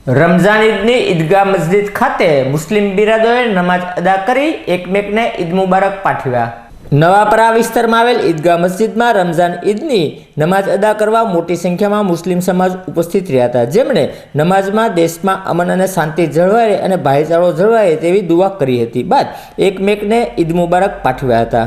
रमजान ईदनी ईदगाह मस्जिद खाते मुस्लिम बिरादरोए नमाज अदा करी एकमेकने ईद मुबारक पाठव्या। नवापरा विस्तारमां आवेल ईदगाह मस्जिदमां रमजान ईदनी नमाज अदा करवा मोटी संख्यामां मुस्लिम समाज उपस्थित रह्या हता, जेमणे नमाजमां देशमां अमन अने शांति जळवाय अने भाईचारो जळवाय तेवी दुआ करी हती। बाद एकमेकने ईद मुबारक पाठव्या हता।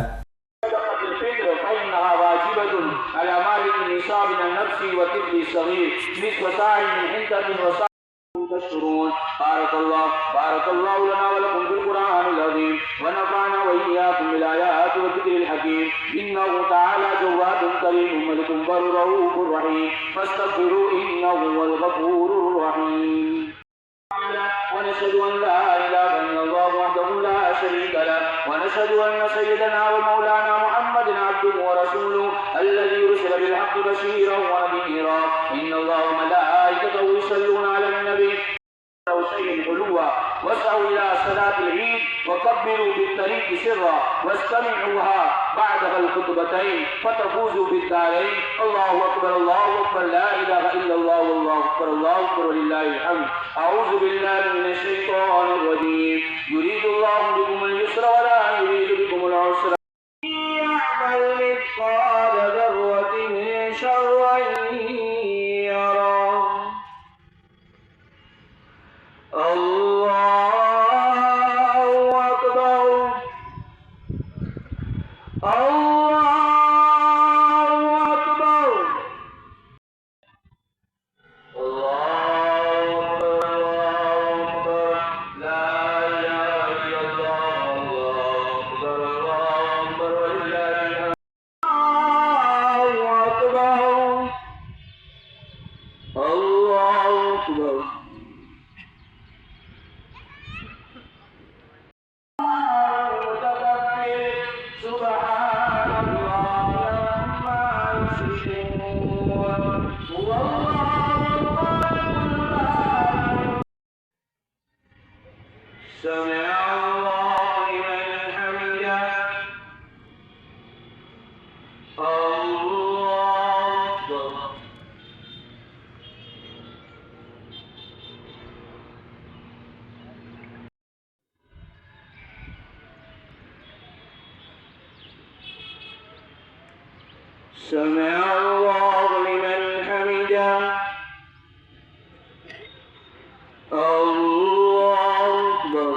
بارك الله لنا ولكم في القرآن العظيم ونفعنا وإياكم بالآيات والذكر الحكيم إنه تعالى جواد كريم ملك بر رؤوف رحيم فاستغفروا إنه هو الغفور الرحيم. ونشهد أن لا إله إلا الله وحده لا شريك له ونشهد أن سيدنا ومولانا محمد عبده ورسوله الذي أرسل بالحق بشيرا ونذيرا. إن الله وملائكته يصلون على النبي شيء علوا واسعوا إلى صلاة العيد وكبروا بالطريق سرا واستمعوها بعدها الخطبتين فتفوزوا بالدارين. الله أكبر الله أكبر لا إله إلا الله والله أكبر الله أكبر ولله الحمد. أعوذ بالله من الشيطان الرجيم. يريد الله بكم اليسر ولا يريد بكم العسر. يعمل مثقال ذرة شرا يره. الله أكبر الله أكبر الله أكبر لا إله إلا الله الله أكبر ولله الحمد. الله أكبر الله أكبر. سمع الله لمن حمده. الله أكبر. سمع الله لمن حمده. الله أكبر.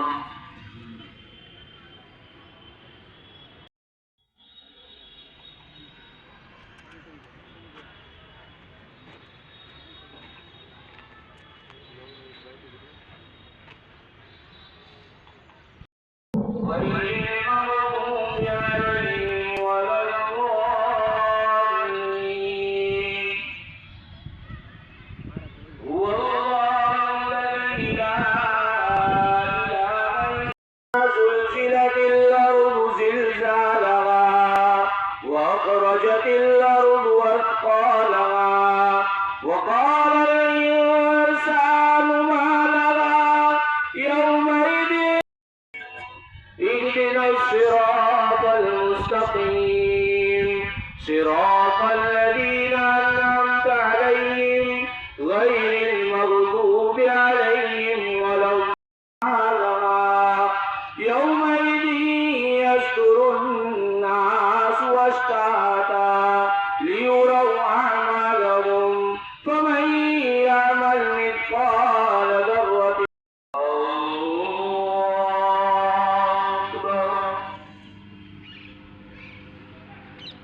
وأخرجت الأرض أثقالها وقال الإنسان ما لها يومئذ اهدنا الصراط المستقيم صراط الذين أنعمت عليهم غير المغضوب عليهم ولا الضالين. يومئذ يصدر الناس أشتاتا ليروا أعمالهم فمن يعمل مثقال ذرة.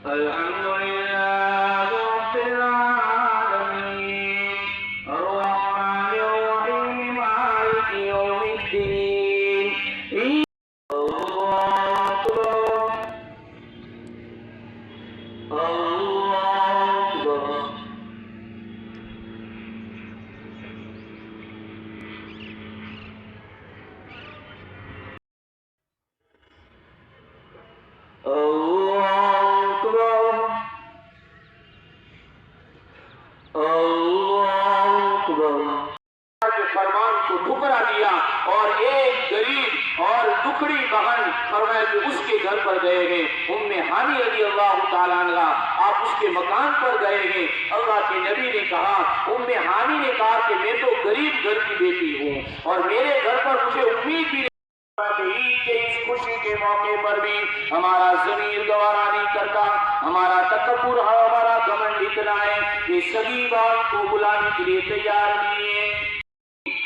الحمد لله رب العالمين الرحمن الرحيم مالك يوم الدين. الله أكبر الله أكبر. फरमान को ठुकरा दिया और एक गरीब और दुखड़ी बहन फरमाया कि उसके घर पर गए हैं। उम्मे हानी रज़ी अल्लाह ताला अन्हा, आप उसके मकान पर गए हैं। अल्लाह के नबी ने कहा, उम्मे हानी ने कहा कि मैं तो गरीब घर की बेटी हूँ और मेरे घर पर मुझे उम्मीद भी ईद के इस खुशी के मौके पर भी हमारा ज़मीर गवारा नहीं करता, हमारा तकब्बुर, हमारा घमंड इतना है कि सगी बहन को बुलाने के लिए तैयार नहीं है।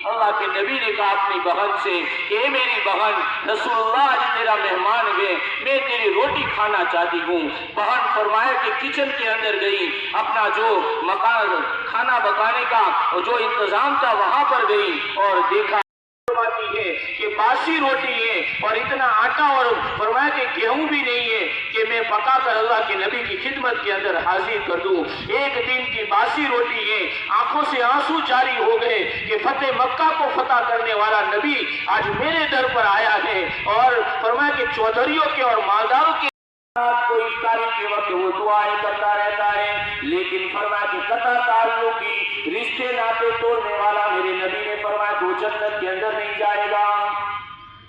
अल्लाह के नबी ने कहा अपनी बहन से कि मेरी बहन, रसूलुल्लाह आज तेरा मेहमान है, मैं तेरी रोटी खाना चाहती हूँ। बहन फरमाया कि किचन के अंदर गई, अपना जो मकान खाना पकाने का जो इंतजाम था वहां पर गई और देखा है कि बासी रोटी है और इतना आटा और फरमाया कि गेहूं भी नहीं है कि मैं पकाकर अल्लाह के नबी की खिदमत के अंदर हाजिर कर दूं। एक दिन की बासी रोटी है। आंखों से आंसू जारी हो गए कि फतेह मक्का को फतह करने वाला नबी आज मेरे दर पर आया है और फरमाया कि चौधरियों के और मालदारों के को इफ्तारी के वक्त वो दुआएं करता रहता है, लेकिन फरमाया कि कता ताल्लुकी, रिश्ते नाते तोड़ने वाला मेरे नबी ने फरमाया कि वो जन्नत के अंदर नहीं जाएगा।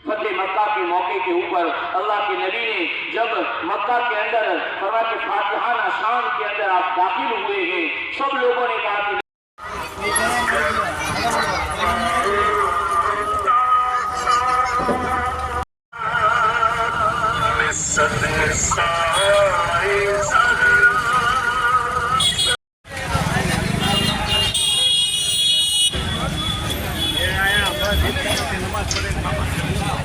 फतेह मक्का के मौके के ऊपर अल्लाह के नबी ने जब मक्का के अंदर फरमाया कि फातिहाना शाम के अंदर आप दाखिल हुए हैं, सब लोगों ने कहा कि नमाज पढ़े